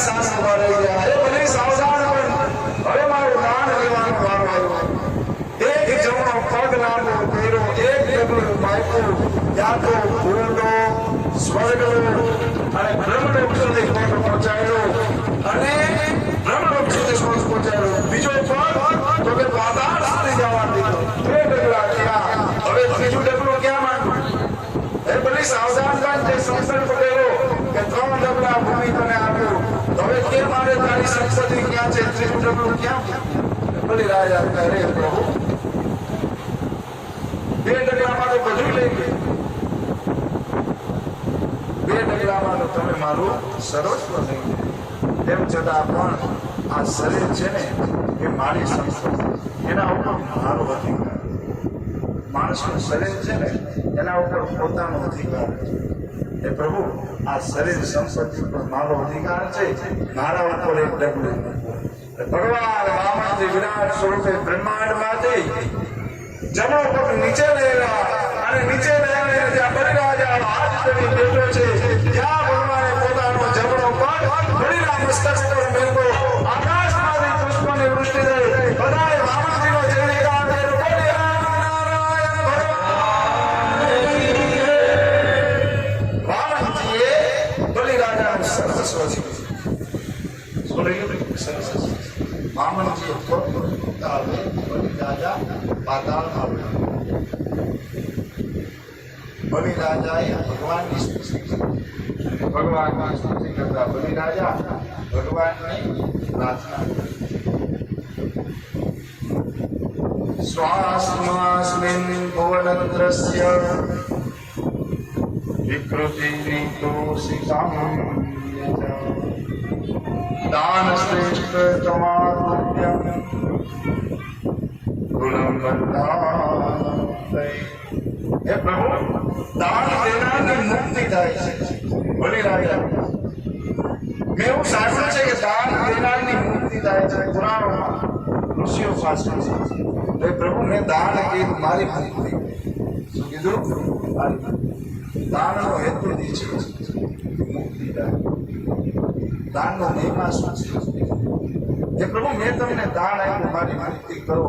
સાસ ઉભા રહી ગયા. એ બધી સાવધાન હવે મારું દાન લેવાનો વારો આવ્યો. એક જમણો પગ લાંબો કર્યો, એક ડગલું માયકું, ત્યાં તો ભૂંડો સ્વર્ગલો અને બ્રહ્મલોક સુધી પહોંચાડ્યો અને બ્રહ્મલોક સુધી પહોંચાડ્યો. બીજો પગ તો કે પાતાળ સુધી જવા દીધો. બે ડગલા ક્યાં, હવે ત્રીજું ડગલું ક્યાં માંડવું? એ બધી સાવધાન જે સંકલ્પ કર્યો કે 3 ડગલા ભૂમિ તને આપ્યું, હવે કે મારે તારી સંપત્તિ ક્યાં છે, ત્રીજું ડગલું ક્યાં? બધી રાજા કહે પ્રભુ 2 ડગલામાં તો બધું લઈ ગયું, 2 ડગલામાં તો તમે મારું સર્વસ્વ લઈ ગયું. તેમ છતાં પણ આ શરીર છે ને એ મારી સંપત્તિ, એના ઉપર મારો અધિકાર. માણસનું શરીર છે ને એના ઉપર પોતાનો અધિકાર છે. એ પ્રભુ આ શરીર સંપત્તિ પર મારો અધિકાર છે, મારા ઉપર એક ડગલું. ભગવાન વામનજી વિરાટ સ્વરૂપે બ્રહ્માંડમાંથી જમણો પગ નીચે લેલા અને નીચે લઈને જ્યાં બલિરાજા હાથ કરી બેઠો છે, ત્યાં ભગવાને પોતાનો જમણો પગ બલિના મસ્તક પર મેલ્યો. આકાશમાંથી પુષ્પની વૃષ્ટિ થઈ. બધાએ વામનજીનો જયકાર કર્યો. વામનજીએ બલિરાજાનું સર્વસ્વ વામનજીએ બલિરાજા પાતાળમાં બલિરાજાએ ભગવાનની સ્તુતિ કરી. ભગવાનની સ્તુતિ કરતા બલિરાજા ભગવાનની પ્રાર્થના કરી. સ્વાસ્માસ્મિન ભુવનદ્રસ્ય વિકૃતિની તોષિકામ દાન શ્રેષ્ઠ તમાતુલ્યમ ગુણમ બંધાય. હે પ્રભુ, દાન દેનારની મુક્તિ થાય છે. બલિરાજા મેં એવું સાંભળ્યું છે કે દાન દેનારની મુક્તિ થાય છે. પુરાણોમાં ઋષિઓ પાસે છે. પ્રભુ મેં દાન કીધું, મારી મુક્તિ. શું કીધું? દાનનો હેતુ જ છે મુક્તિ થાય. દાનનો મહિમા શું છે? એ પ્રભુ મેં તમને દાન આપ્યું, મારી મુક્તિ કરો.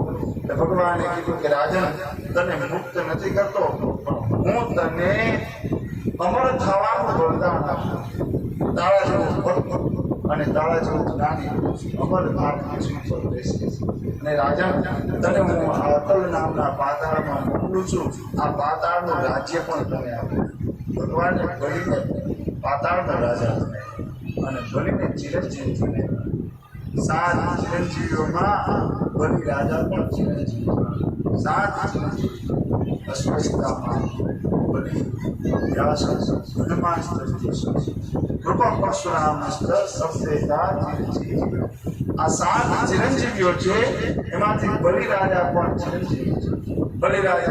ભગવાને કીધું કે રાજન, તને મુક્ત નથી કરતો, હું તને અમર થવાનું વરદાન આપું. તાળા જેવું ભક્ત અને તાળા જેવું જ્ઞાની અમર ભારતની પર બેસે. અને રાજન, તને હું અતલ નામના પાતાળમાં મોકલું છું. આ પાતાળનું રાજ્ય પણ તને આપું. ભગવાને બલીને પાતાળના રાજા અને બલીને ચિરંજીવી બને. 7 ચિરંજીવીઓમાં બલિ રાજા પણ ચિરંજીવી. 7 ચિરંજીવી અશ્વસ્થામાં બલિ, વ્યાસ, હનુમાન, કૃપા પરશુરામસ્ત સપ્તેતા ચિરંજીવી. આ 7 ચિરંજીવીઓ છે, એમાંથી બલિ રાજા પણ ચિરંજીવી છે. બલિ રાજા